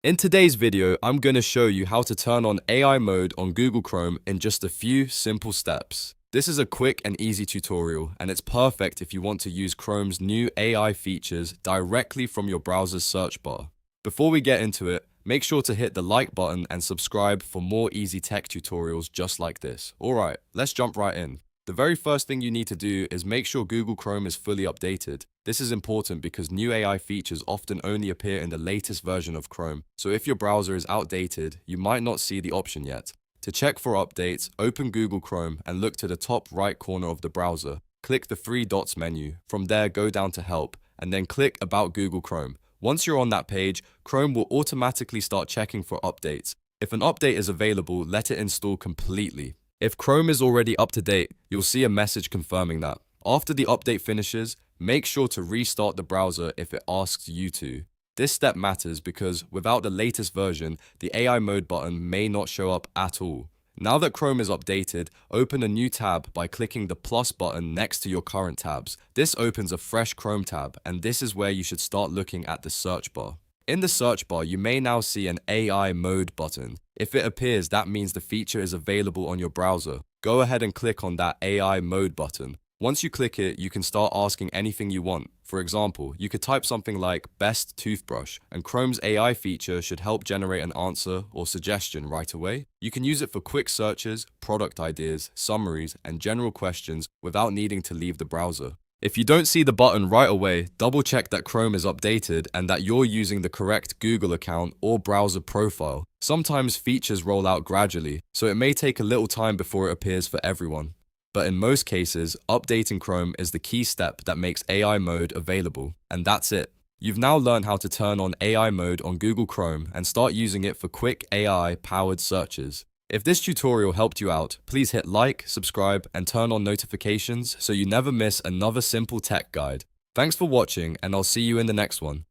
In today's video, I'm going to show you how to turn on AI mode on Google Chrome in just a few simple steps. This is a quick and easy tutorial, and it's perfect if you want to use Chrome's new AI features directly from your browser's search bar. Before we get into it, make sure to hit the like button and subscribe for more easy tech tutorials just like this. Alright, let's jump right in. The very first thing you need to do is make sure Google Chrome is fully updated. This is important because new AI features often only appear in the latest version of Chrome, so if your browser is outdated, you might not see the option yet. To check for updates, open Google Chrome and look to the top right corner of the browser. Click the three dots menu. From there, go down to Help, and then click About Google Chrome. Once you're on that page, Chrome will automatically start checking for updates. If an update is available, let it install completely. If Chrome is already up to date, you'll see a message confirming that. After the update finishes, make sure to restart the browser if it asks you to. This step matters because without the latest version, the AI mode button may not show up at all. Now that Chrome is updated, open a new tab by clicking the plus button next to your current tabs. This opens a fresh Chrome tab, and this is where you should start looking at the search bar. In the search bar, you may now see an AI mode button. If it appears, that means the feature is available on your browser. Go ahead and click on that AI mode button. Once you click it, you can start asking anything you want. For example, you could type something like best toothbrush, and Chrome's AI feature should help generate an answer or suggestion right away. You can use it for quick searches, product ideas, summaries, and general questions without needing to leave the browser. If you don't see the button right away, double check that Chrome is updated and that you're using the correct Google account or browser profile. Sometimes features roll out gradually, so it may take a little time before it appears for everyone. But in most cases, updating Chrome is the key step that makes AI mode available. And that's it. You've now learned how to turn on AI mode on Google Chrome and start using it for quick AI-powered searches. If this tutorial helped you out, please hit like, subscribe, and turn on notifications so you never miss another simple tech guide. Thanks for watching, and I'll see you in the next one.